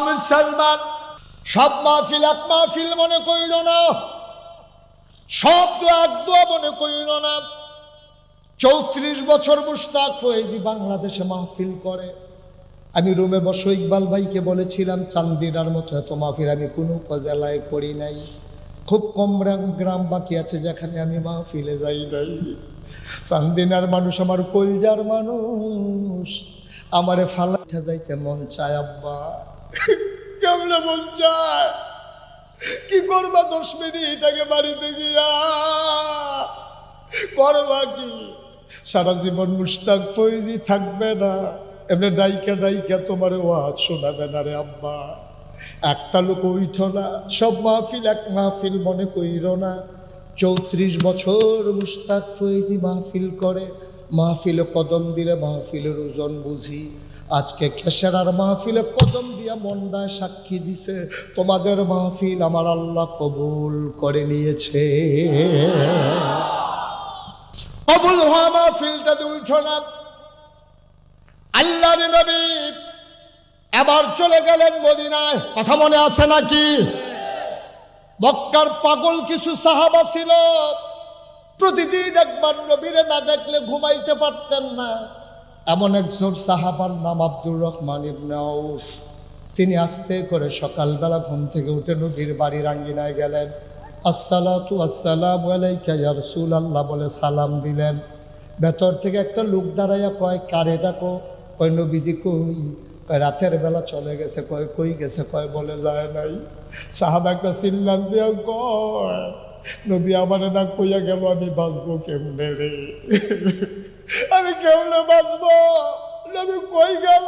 মুসলমান, সব মাহফিল এক মাহফিল মনে করিল না, সব দোয়া এক দোয়া মনে করিল না। 34 বছর মুশতাক ফয়েজি বাংলাদেশে মাহফিল করে। আমি রুমে বসে ইকবাল ভাইকে বলেছিলাম, চান্দিনার মতো এত মাহফিল আমি কোনো উপজেলায় করি নাই। খুব কম গ্রাম বাকি আছে যেখানে আমি মাহফিলে যাই নাই। চান্দিনার মানুষ আমার কলজার মানুষ, আমারে ফালাইটা যাইতে মন চায় আব্বা, কেমনে মন চায়। কি করবা 10 মিনিট আগে বাড়িতে গিয়া করবা কি? সারা জীবন মুশতাক ফয়েজি থাকবে না, এমনি ডাইকা ডাইকা তোমার ওয়াজ শোনাবে না রে আব্বা। একটা লোক উইঠ না, সব মাহফিল এক মাহফিল মনে কইর না। 34 বছর মুশতাক ফয়েজি মাহফিল করে। মাহফিলে কদম দিলে মাহফিলের ওজন বুঝি। আজকে খেসারার মাহফিলে কদম দিয়া মন্ডায় সাক্ষী দিছে, তোমাদের মাহফিল আমার আল্লাহ কবুল করে নিয়েছে। কবুল হওয়া মাহফিলটা উইঠ না। আল্লাহর নবী এবার চলে গেলেন মদিনায়, কথা মনে আছে নাকি? মক্কার পাগল কিছু সাহাবা ছিল, প্রতিদিন একবার নবীরে না দেখলে ঘুমাইতে পারতেন না। এমন একজন সাহাবার নাম আব্দুর রহমান ইবনে আউফ। তিনি আস্তে করে সকালবেলা ঘুম থেকে উঠে নবীর বাড়ির আঙ্গিনায় গেলেন। আসসালাতু আসসালামু আলাইকা ইয়া রাসূলুল্লাহ বলে সালাম দিলেন। ভেতর থেকে একটা লোক দাঁড়াইয়া কয়, কারে ডাকো? কয় নবীজি কই? কয় রাতের বেলা চলে গেছে। কয় কই গেছে? কয় বলে যায় নাই। সাহাবা একটা চিল্লান দিয়া কয়, নবী আমারে না কইয়া গেল, আমি বাঁচবো কেমনে রে? আমি কেমনে বাঁচবো? নবী কই গেল?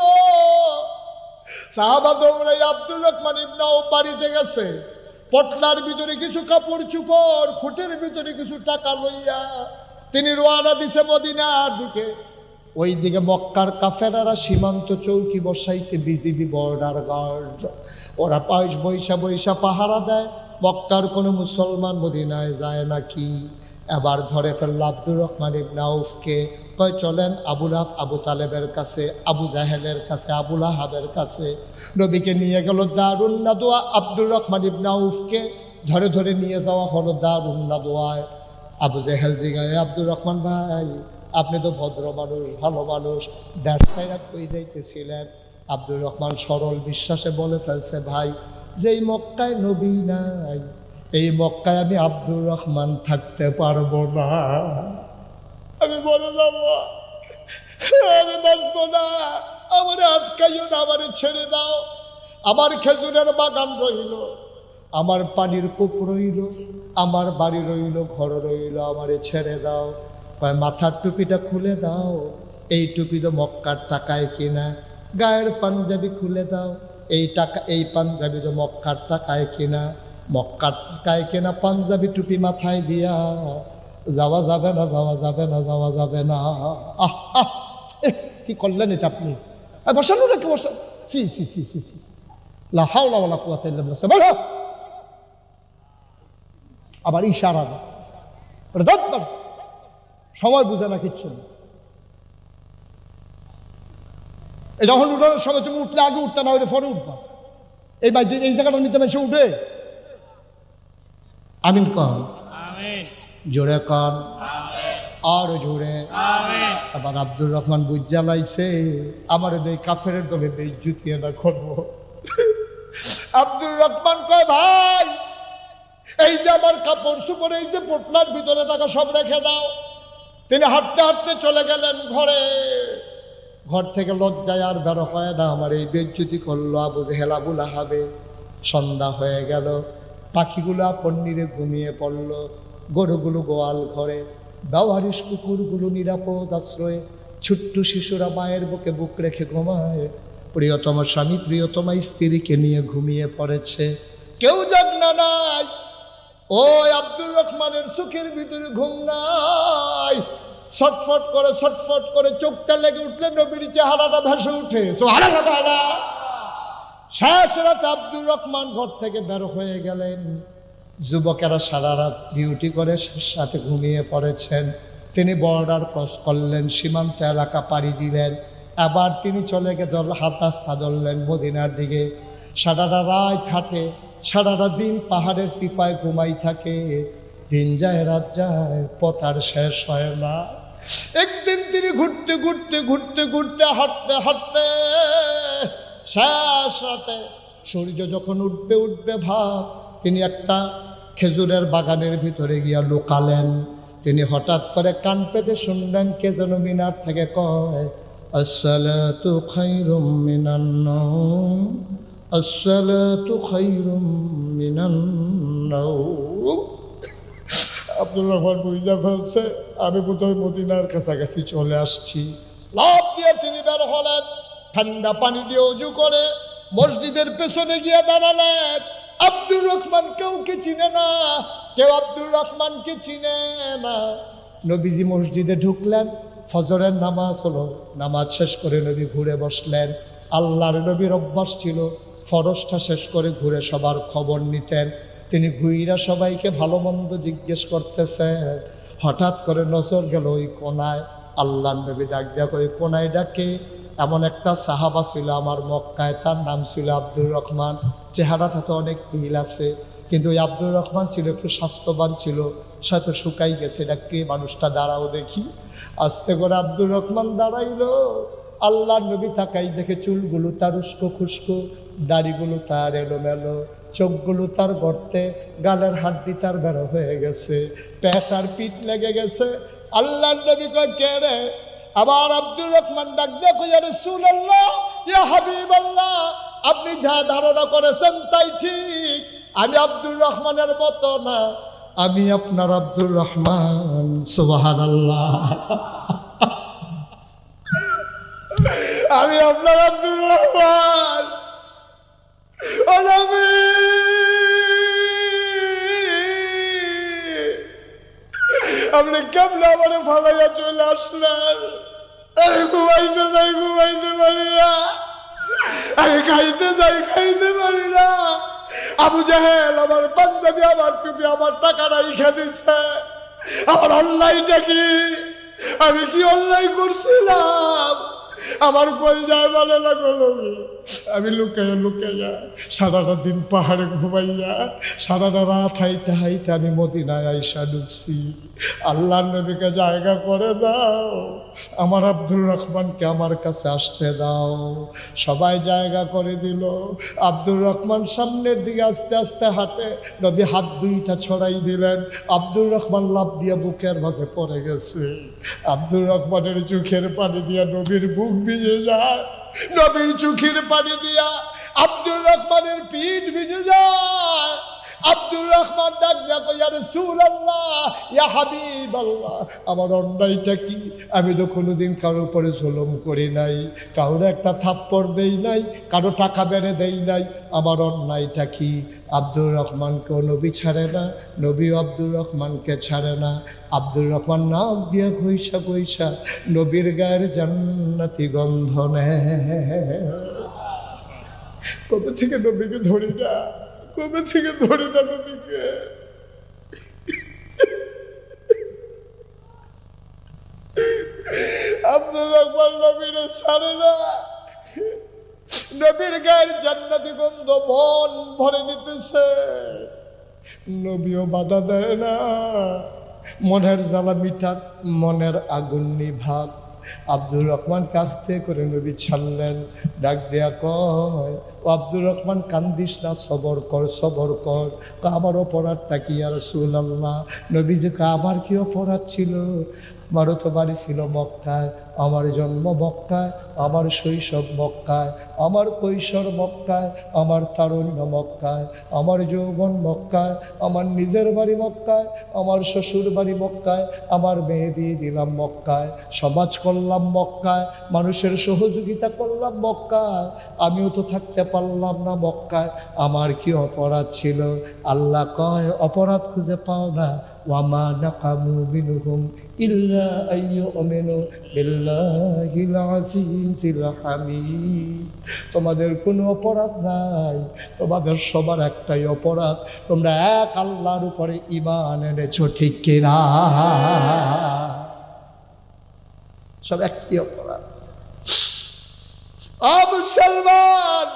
সাহাবা দৌড়াই আব্দুর রহমান ইবনে আউফ বাড়িতে গেছে। পটলার ভিতরে কিছু কাপড় চুপড়, খুঁটের ভিতরে কিছু টাকা লইয়া তিনি রওনা দিছে মদিনার দিকে। ওই দিকে মক্কার কাফেরারা সীমান্ত চৌকি বসাইছে, বিজিবি বর্ডার গার্ড। ওরা বৈশা বৈশা পাহারা দেয়, মক্কার কোনো মুসলমান মদিনায় যায় নাকি। এবার ধরে ফেলল আব্দুর রহমান ইবনে আউফকে। কয় চলেন আবু তালেবের কাছে, আবু জাহেলের কাছে, আবু লাহাবের কাছে। নবীকে নিয়ে গেল দারুন নাদওয়া। আব্দুর রহমান ইবনে আউফকে ধরে ধরে নিয়ে যাওয়া হলো দারুন নাদওয়ায়। আবু জাহেল জিগায়, আব্দুর রহমান ভাই আপনি তো ভদ্র মানুষ, ভালো মানুষ, দ্যাট সাইড কই যাইতেছিলেন? আব্দুর রহমান সরল বিশ্বাসে বলে ফেলছে, ভাই যেই মক্কায় নবী নাই, এই মক্কায় আমি আব্দুর রহমান থাকতে পারবো না। আমি বলে যাব, আমি বাঁচবো না, আমারে আটকাইও না, আমারে ছেড়ে দাও। আমার খেজুরের বাগান রইল, আমার পানির কূপ রইল, আমার বাড়ি রইল, ঘর রইল, আমারে ছেড়ে দাও। মাথার টুপিটা খুলে দাও, এই টুপি তো মক্কার টাকায় কিনা। গায়ের পাঞ্জাবি খুলে দাও, এই টাকা, এই পাঞ্জাবি তো মক্কার টাকায় কিনা। মক্কার টাকায় কেনা পাঞ্জাবি টুপি মাথায় দিয়া যাওয়া যাবে না, যাওয়া যাবে না, যাওয়া যাবে না। আহ আহ কি করলেন এটা আপনি? বসানো নাকি? বসান। সি সি সি সি সি লা হাওলা ওয়ালা কুওয়াতা ইল্লা বিল্লাহ। বসো। আবার ইশারা দাও, সময় বুঝে না কিচ্ছু না। যখন উঠানোর সময় তুমি উঠলে আগে উঠতে না, ওইটা পরে উঠবা। এই জায়গাটার নিতে মেশে উঠে আমিন কন, জোরে কন, আর জোরে। আবার আব্দুর রহমান বুঝা লাইছে আমার এই কাফের দলে বেইজ্জতি না করবো। আব্দুর রহমান কয়, ভাই এই যে আমার কাপড় চোপড়, এই যে পোটলার ভিতরে টাকা সব রেখে দাও। তিনি হাঁটতে হাঁটতে চলে গেলেন ঘরে। ঘর থেকে লজ্জায় আর বেরো হয় না, আমার এই বেইজ্জতি করলো আবু জেহেল, আবু লাহাবে। সন্ধ্যা হয়ে গেল, পাখিগুলো পন্নিরে ঘুমিয়ে পড়ল, গরুগুলো গোয়াল ঘরে, ব্যবহারিস কুকুরগুলো নিরাপদ আশ্রয়ে, ছোট্ট শিশুরা মায়ের বুকে বুক রেখে ঘুমায়। প্রিয়তম স্বামী প্রিয়তমা স্ত্রীকে নিয়ে ঘুমিয়ে পড়েছে, কেউ জাগনা নাই। ওই আব্দুর রহমানের চোখের ভিতরে ঘুম নাই। ছটফট করে চোখটা লেগে উঠলে নবীর চেহারাটা ভেসে উঠে। শেষ রাতে আব্দুর রহমান ঘর থেকে বের হয়ে গেলেন। যুবকেরা সারা রাত ডিউটি করে সাথে ঘুমিয়ে পড়েছেন। তিনি বর্ডার ক্রস করলেন, সীমান্ত এলাকা পাড়ি দিলেন। আবার তিনি চলে গিয়ে হাত রাস্তা ধরলেন মদিনার দিকে। সারাটা রাত হাঁটে, সারাটা দিন পাহাড়ের সিফায় ঘুমাই থাকে। দিন যায় রাত যায়, পথ আর শেষ হয় না। একদিন তিনি ঘুরতে ঘুরতে ঘুরতে ঘুরতে হাঁটতে হাঁটতে শেষ রাতে সূর্য যখন উঠবে উঠবে ভাব, তিনি একটা খেজুরের বাগানের ভিতরে গিয়া লুকালেন। তিনি হঠাৎ করে কান পেতে শুনলেন কে যেন মিনার থেকে কয়, আসসালাতু খায়রুম মিনান নাওম, আসসালাতু খায়রুম মিনান নাওম। আব্দুর রহমান বুঝা ফেলছে আমি বোধহয় মদিনার কাছাকাছি চলে আসছি। লাফ দিয়ে তিনি বের হলেন, ঠান্ডা পানি দিয়ে উজু করে মসজিদের পেছনে গিয়ে দাঁড়ালেন। আব্দুর রহমান কেউকে চিনে না, কেউ আব্দুর রহমানকে চিনে না। নবীজি মসজিদে ঢুকলেন, ফজরের নামাজ হলো, নামাজ শেষ করে নবী ঘুরে বসলেন। আল্লাহর নবীর অভ্যাস ছিল ফরজটা শেষ করে ঘুরে সবার খবর নিতেন। তিনি ঘুইরা সবাইকে ভালো মন্দ জিজ্ঞেস করতেছেন। হঠাৎ করে নজর গেল ওই কোনায়। আল্লাহর নবী ডাক দেয়া ওই কোনায় ডাকে। এমন একটা সাহাবা ছিল আমার মক্কায়, তার নাম ছিল আব্দুর রহমান। চেহারাটা তো অনেক মিল আছে, কিন্তু ওই আব্দুর রহমান ছিল একটু স্বাস্থ্যবান ছিল, সাথে শুকাই গেছে। এটা কে মানুষটা, দাঁড়াও দেখি। আস্তে করে আব্দুর রহমান দাঁড়াইল। আল্লাহর নবী তাকাই দেখে চুলগুলো তার উস্কো খুস্কো, দাড়িগুলো তার এলোমেলো, চোখগুলো তার গর্তে, গালের হাড্ডি তার বেরো হয়ে গেছে, পেট আর পিঠ লেগে গেছে। আল্লাহর নবী কয় কে রে? আবার আব্দুর রহমান ডাক দেখো, ইয়া রাসূলুল্লাহ, ইয়া হাবিবাল্লাহ, আপনি যা ধারণা করেছেন তাই ঠিক। আমি আব্দুর রহমানের মতো না, আমি আপনার আব্দুর রহমান। সুবহানাল্লাহ, আমি আপনার আব্দুর রহমান। ও নবী, আপনি কেমন আমারে ফালাইয়া চলে আসলেন? আমি ঘুমাইতে যাই, ঘুমাইতে পারি না। আমি খাইতে যাই, খাইতে পারি না। আবু জাহেল আমার পাঞ্জাবি, আমার টুপি, আমার টাকা রাইখা দিছে। আমার অন্যায়টা কি? আমি কি অন্যায় করছিলাম? আমার কলজায় বলে লাগলো। আমি লুকাইয়া লুকাইয়া সারাটা দিন পাহাড়ে ঘুমাইয়া সারাটা রাত হাইটা হাইটা আমি মদিনায় আইসা ঢুকছি। আল্লাহর নবীকে জায়গা করে দাও, আমার আব্দুর রহমানকে আমার কাছে আসতে দাও। সবাই জায়গা করে দিল। আব্দুর রহমান সামনের দিকে আস্তে আস্তে হাঁটে। নবী হাত দুইটা ছড়াই দিলেন। আব্দুর রহমান লাফ দিয়ে বুকের মাঝে পড়ে গেছে। আব্দুর রহমানের চোখের পানি দিয়া নবীর বুক ভিজে যায়, নবীর চোখের পানি দিয়া আব্দুর রহমানের পিঠ ভিজে যায়। আব্দুর রহমান ডাক দেখো, ইয়া রাসূলুল্লাহ, ইয়া হাবিবাল্লাহ, আমার অন্যায়টা কি? আমি তো কোনোদিন কারোর উপরে জুলুম করি নাই, কারোর একটা থাপ্পড় দেই নাই, কারো টাকা বেড়ে দেই নাই। আমার অন্যায়টা কি? আব্দুর রহমানকেও নবী ছাড়ে না, নবীও আব্দুর রহমানকে ছাড়ে না। আব্দুর রহমান নাক দিয়া ঘইসা ঘইসা নবীর গায়ের জান্নাতি গন্ধ নেয়। কবে থেকে নবীকে ধরি না, কবে থেকে ধরি না নবীকে। আব্দুর রহমান নবীরে ছাড়ে না, নবীর গায়ের জান্নাতি গন্ধ মন ভরে নিতেছে। নবীও বাধা দেয় না, মনের জ্বালা মিঠাক, মনের আগুন নিভাক। আব্দুর রহমান কাস্তে করে নবী ছাড়লেন। ডাক দেয়া কয়, ও আব্দুর রহমান কান্দিস না, সবর কর, সবর কর। আমার অপরাধটা কি ইয়া রাসূলুল্লাহ? নবী যে আমার কি অপরাধ ছিল? আমারও তো বাড়ি ছিল মক্কায়, আমার জন্ম মক্কায়, আমার শৈশব মক্কায়, আমার কৈশোর মক্কায়, আমার তারুণ্য মক্কায়, আমার যৌবন মক্কায়, আমার নিজের বাড়ি মক্কায়, আমার শ্বশুর বাড়ি মক্কায়, আমার মেয়ে বিয়ে দিলাম মক্কায়, সমাজ করলাম মক্কায়, মানুষের সহযোগিতা করলাম মক্কায়। আমিও তো থাকতে পারলাম না মক্কায়, আমার কি অপরাধ ছিল? আল্লাহ কয়, অপরাধ খুঁজে পাও না। ওয়ামা নাকামু মিনহুম ইল্লা আইয়ুমিনু বিল্লাহিল আজিজিল হামিদ। তোমাদের কোনো অপরাধ নাই, তোমাদের সবার একটাই অপরাধ, তোমরা এক আল্লাহর উপরে ঈমান এনেছো, ঠিক কিনা? সব একটি অপরাধ। মুসলমান,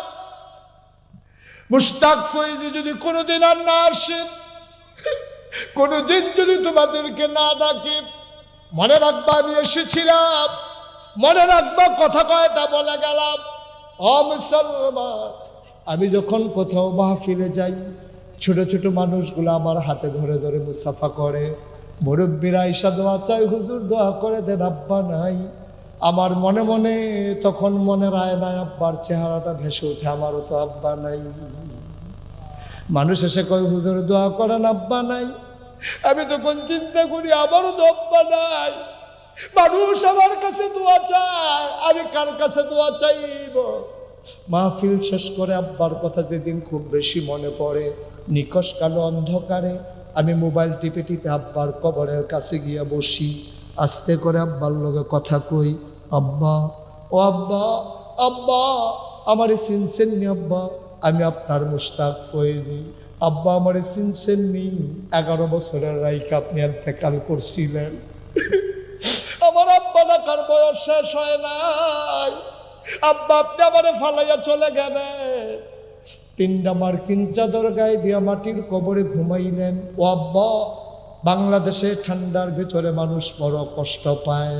মুশতাক ফয়েজি যদি কোনোদিন আর না আসে, কোনোদিন যদি তোমাদেরকে না ডাকে, মনে রাখবা আমি এসেছিলাম, মনে রাখবা কথা কয়টা বলে গেলাম। ও মুসলমান, আমি যখন কোথাও মাহফিলে যাই, ছোট ছোট মানুষগুলো আমার হাতে ধরে ধরে মুসাফা করে, মুরব্বীরা ঈশা দোয়া চাই, হুজুর দোয়া করে দেন, আব্বা নাই। আমার মনে মনে তখন মনে রায় নাই আব্বার চেহারাটা ভেসে ওঠে, আমারও তো আব্বা নাই। মানুষ এসে কয় হুজুর দোয়া করেন, আব্বা নাই। আমি তখন চিন্তা করি আমারও তো আব্বা নাই। মানুষ আমার কাছে দোয়া চায়, আমি কার কাছে দোয়া চাইব? মাহফিল শেষ করে আব্বার কথা যেদিন খুব বেশি মনে পড়ে, নিকশ কালো অন্ধকারে আমি মোবাইল টিপে টিপে আব্বার কবরের কাছে গিয়া বসি, আস্তে করে আব্বার লগে কথা কই, আব্বা, ও আব্বা, আব্বা আমারে চিনছেন নি আব্বা? আমি আপনার মুশতাক ফয়েজি। আব্বা আমারে চিনছেন নি? 11 বছরের রাইকে আপনি ইন্তেকাল করছিলেন। আমার আব্বা ডাকার বয়স শেষ হয় নাই। আব্বা আপনি আমারে ফালাইয়া চলে গেলেন, 3টা মার্কিন চাদর গায়ে দিয়া মাটির কবরে ঘুমাইলেন। ও আব্বা, বাংলাদেশে ঠান্ডার ভিতরে মানুষ বড় কষ্ট পায়,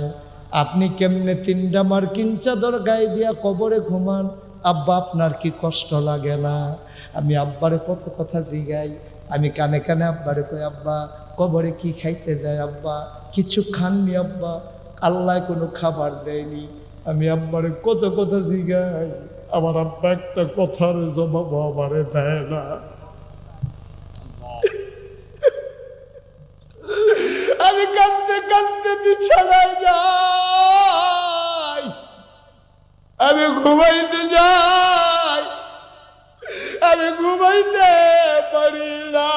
আপনি কেমনে 3টা মার্কিন চাদর গায়ে দিয়া কবরে ঘুমান? আব্বা আপনার কি কষ্ট লাগে না? আমি আব্বারে কত কথা জিগাই, আমি কানে কানে আব্বারে কই, আব্বা কবরে কি খাইতে দেয়? আব্বা কিছু খাননি আব্বা? আল্লাহ কোনো খাবার দেয়নি। আমি আব্বারে কত কথা জিগাই, আমার আব্বা একটা কথার জবাব আমারে দেয় না। আমি কাঁদতে কাঁদতে বিছানায় যাই, আমি ঘুমাইতে যাই, আমি ঘুমাইতে পারি না।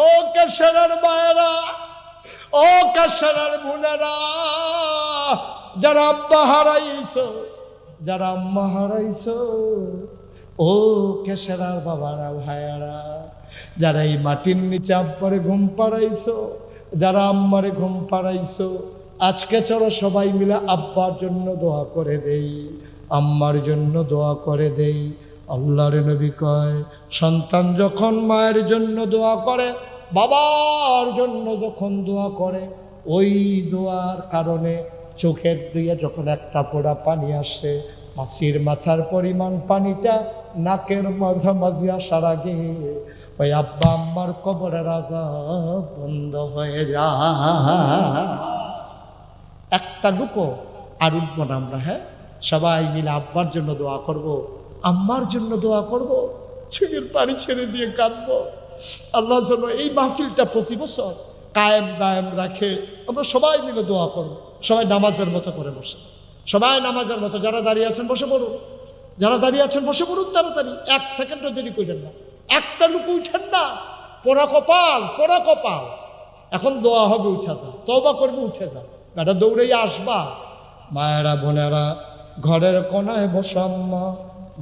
ও কাশারার মায়েরা, ও কাশারার বোনেরা, যারা আব্বা হারাইছো, যারা আম্মা হারাইছো, ও কেশারার বাবারা ভাইয়ারা, যারা এই মাটির নিচে আব্বারে ঘুম পাড়াইছো, যারা আম্মারে ঘুম পাড়াইছো, আজকে চলো সবাই মিলে আব্বার জন্য দোয়া করে দেই, আম্মার জন্য দোয়া করে দেই। আল্লাহর নবী কয়, সন্তান যখন মায়ের জন্য দোয়া করে, বাবার জন্য যখন দোয়া করে, ওই দোয়ার কারণে চোখের দিয়ে যখন একটা ফোঁটা পানি আসে, মাসির মাথার পরিমাণ পানিটা নাকের মাঝামাঝি আসার আগে ওই আব্বা আম্মার কবরের আযাব বন্ধ হয়ে যায়। একটা লুকো আর উঠবো না আমরা। হ্যাঁ, সবাই মিলে আব্বার জন্য দোয়া করব, আম্মার জন্য দোয়া করব, চোখের পানি ছেড়ে দিয়ে কাঁদবো। আল্লাহ যেন এই মাহফিলটা প্রতি বছর কায়েম দায়েম রাখে। আমরা সবাই মিলে দোয়া করব। সবাই নামাজের মতো করে বসে, সবাই নামাজের মতো। যারা দাঁড়িয়ে আছেন বসে পড়ুন, যারা দাঁড়িয়ে আছেন বসে পড়ুন তাড়াতাড়ি, 1 সেকেন্ডও দেরি করেন না। একটা লুক উঠেন না, পোড়া কপাল, পোড়া কপাল। এখন দোয়া হবে, উঠে যা, তওবা করবে, উঠে যা, এটা দৌড়েই আসবা। মায়েরা বোনেরা, ঘরের কোনায় বসো আম্মা,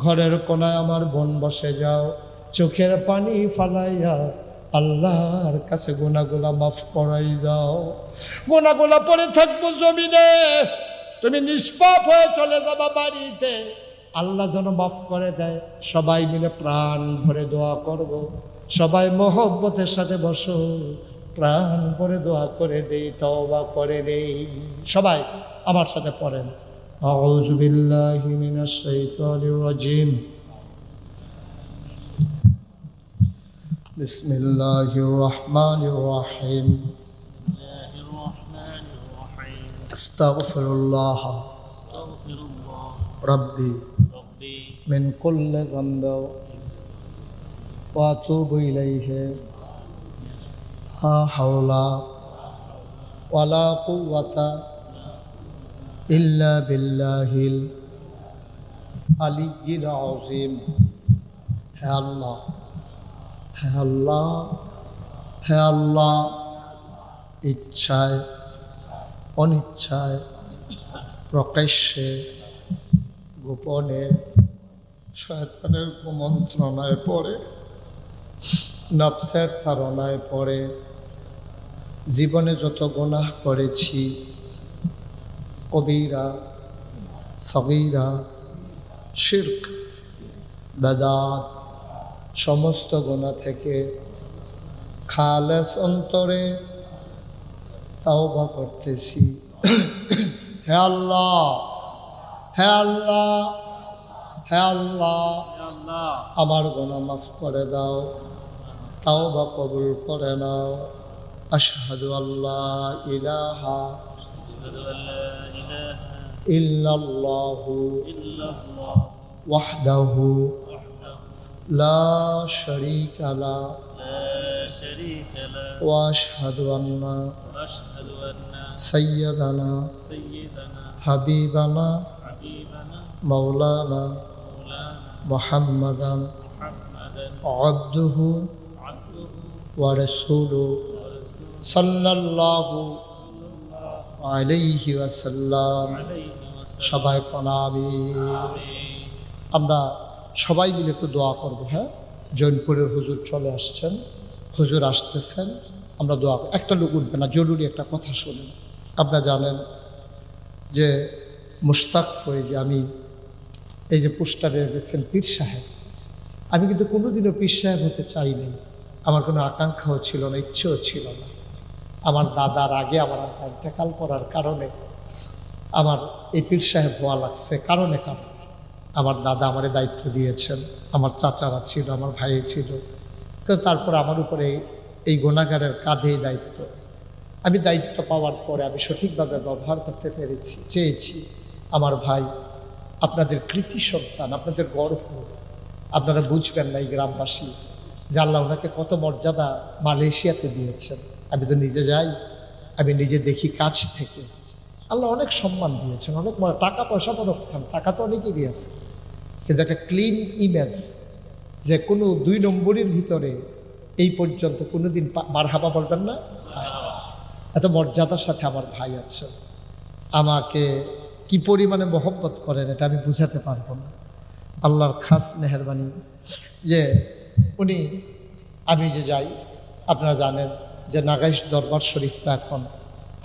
ঘরের কোনায় আমার বোন বসে যাও, চোখের পানি ফালাইয়া আল্লাহর কাছে গুনাহগুলা মাফ করাই যাও। গুনাহগুলা পড়ে থাকবো জমিনে, তুমি নিষ্পাপ হয়ে চলে যাবা বাড়িতে, আল্লাহ যেন মাফ করে দেয়। সবাই মিলে প্রাণ ভরে দোয়া করব। সবাই মহব্বতের সাথে বসো, প্রাণ ভরে দোয়া করে দেই, তওবা করে দেই। সবাই আমার সাথে পড়েন, আউযু বিল্লাহি মিনাশ শাইতানির রাজিম, বিসমিল্লাহির রহমানির রহিম, আস্তাগফিরুল্লাহ রাব্বি মিন কুল্লি যামবি ওয়া আতুবু ইলাইহি, লা হাওলা ওয়ালা কুওয়াতা ইল্লা বিল্লাহিল আলিয়্যিল আযীম। হে আল্লাহ, হে আল্লাহ, হে আল্লাহ, ইচ্ছায় অনিচ্ছায়, প্রকাশ্যে গোপনে, শয়তানের কুমন্ত্রণায় পড়ে, নফসের তাড়নায় পড়ে জীবনে যত গুনাহ করেছি, কবিরা সগীরা, শিরক, বেদাত সমস্ত গুনাহ থেকে খালেস অন্তরে তাওবা করতেছি। হে আল্লাহ, হে আল্লাহ, হে আল্লাহ, আমার গুনাহ মাফ করে দাও, তাওবা কবুল করে নাও। আশহাদু আল্লাহ ইলাহা ইল্লাল্লাহু ওয়াহদাহু লা শারীকা লাহু ওয়া আশহাদু আন্না সাইয়্যিদানা হাবিবানা মাওলানা মুহাম্মাদান আবদুহু ওয়া রাসূলুহু সাল্লাল্লাহু আলাইহি ওয়াসাল্লাম। সবাই আমিন। আমরা সবাই মিলে একটু দোয়া করবো। হ্যাঁ, জৈনপুরের হুজুর চলে আসছেন, হুজুর আসতেছেন, আমরা দোয়া করব। একটা লোক উঠবে না, জরুরি একটা কথা শুনুন। আপনারা জানেন যে মুশতাক ফয়েজি, আমি এই যে পোস্টারে দেখছেন পীর সাহেব, আমি কিন্তু কোনোদিনও পীর সাহেব হতে চাইনি। আমার কোনো আকাঙ্ক্ষাও ছিল না, ইচ্ছেও ছিল না। আমার দাদার আগে আমার ইন্তেকাল করার কারণে আমার এই পীর সাহেব হওয়া লাগছে। কারণে আমার দাদা আমারে দায়িত্ব দিয়েছেন, আমার চাচারা ছিল, আমার ভাই ছিল, তো তারপরে আমার উপরে এই গুনাহগারের কাঁধে দায়িত্ব। আমি দায়িত্ব পাওয়ার পরে আমি সঠিকভাবে ব্যবহার করতে চেয়েছি। আমার ভাই, আপনাদের কৃতি সন্তান, আপনাদের গর্ব, আপনারা বুঝবেন না এই গ্রামবাসী যে আল্লাহ ওনাকে কত মর্যাদা মালয়েশিয়াতে দিয়েছেন। আমি তো নিজে যাই, আমি নিজে দেখি কাছ থেকে। আল্লাহ অনেক সম্মান দিয়েছেন, অনেক টাকা পয়সা পরক্ষণ, টাকা তো অনেকেই দিয়েছে, কিন্তু একটা ক্লিন ইমেজ যে কোনো 2 নম্বরের ভিতরে এই পর্যন্ত কোনোদিন মারহাবা বলবেন না। এত মর্যাদার সাথে আমার ভাই আছে, আমাকে কি পরিমাণে মহব্বত করেন এটা আমি বুঝাতে পারবো না। আল্লাহর খাস মেহরবানি যে উনি, আমি যে যাই, আপনারা জানেন যে নাগাইশ দরবার শরীফটা এখন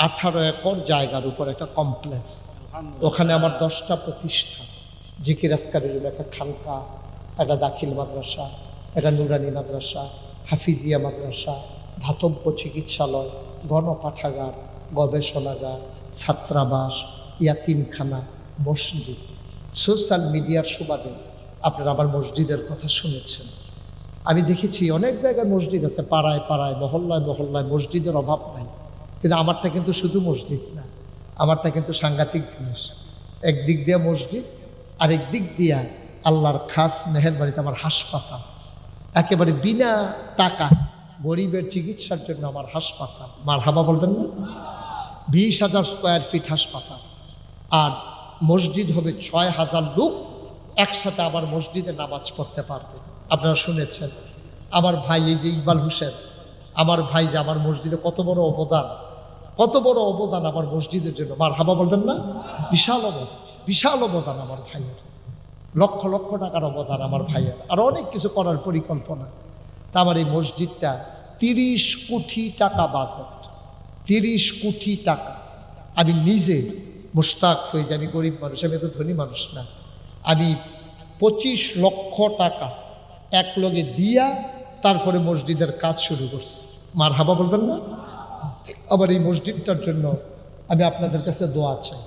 18 একর জায়গার উপর একটা কমপ্লেক্স। ওখানে আমার 10টা প্রতিষ্ঠান, জিকির আজকারের জন্য একটা খানকা, একটা দাখিল মাদ্রাসা, একটা নুরানি মাদ্রাসা, হাফিজিয়া মাদ্রাসা, ধাতব্য চিকিৎসালয়, গণপাঠাগার, গবেষণাগার, ছাত্রাবাস, ইয়াতিমখানা, মসজিদ। সোশ্যাল মিডিয়ার সুবাদে আপনারা আমার মসজিদের কথা শুনেছেন। আমি দেখেছি অনেক জায়গায় মসজিদ আছে, পাড়ায় পাড়ায়, মহল্লায় মহল্লায় মসজিদের অভাব নাই। কিন্তু আমারটা কিন্তু শুধু মসজিদ না, আমারটা কিন্তু সাংঘাতিক জিনিস। একদিক দিয়ে মসজিদ, আরেক দিক দিয়া আল্লাহর খাস মেহেরবাড়িতে আমার হাসপাতাল, একেবারে বিনা টাকা গরিবের চিকিৎসার জন্য আমার হাসপাতাল। মারহাবা বলবেন না? 20,000 স্কোয়ার ফিট হাসপাতাল, আর মসজিদ হবে 6,000 লোক একসাথে আমার মসজিদে নামাজ পড়তে পারবে। আপনারা শুনেছেন আমার ভাই এই যে ইকবাল হোসেন, আমার ভাই যে আমার মসজিদে কত বড় অবদান, কত বড় অবদান আমার মসজিদের জন্য। মারহাবা বলবেন না? বিশাল অবদান, বিশাল অবদান আমার ভাইয়ের, লক্ষ লক্ষ টাকার অবদান আমার ভাইয়ের, আর অনেক কিছু করার পরিকল্পনা। তা আমার এই মসজিদটা 30 কোটি টাকা বাজেট, 30 কোটি টাকা। আমি নিজে মুশতাক হয়ে যাই, আমি গরিব মানুষ, আমি তো ধনী মানুষ না। আমি 25 লক্ষ টাকা এক লগে দিয়া তারপরে মসজিদের কাজ শুরু করছি। মারহাবা বলবেন না? আবার এই মসজিদটার জন্য আমি আপনাদের কাছে দোয়া চাই,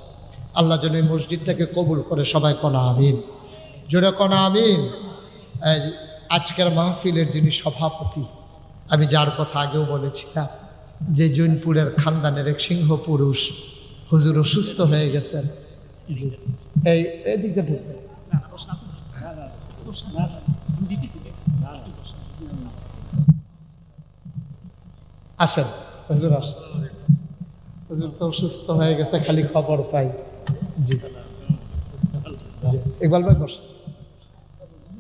আল্লাহ যেন এই মসজিদটাকে কবুল করে। সবাই কনা আমিন, জোরে কনা আমিন। আজকের মাহফিলের যিনি সভাপতি, আমি যার কথা আগেও বলেছিলাম, যে জৈনপুরের খানদানের এক সিংহ পুরুষ, হুজুর অসুস্থ হয়ে গেছেন। এই এদিকে ঢুকে আসেন, হুজুর আসেন। হুজুর তো অসুস্থ হয়ে গেছে, খালি খবর পাই। জি, ইকবাল ভাই বসেন।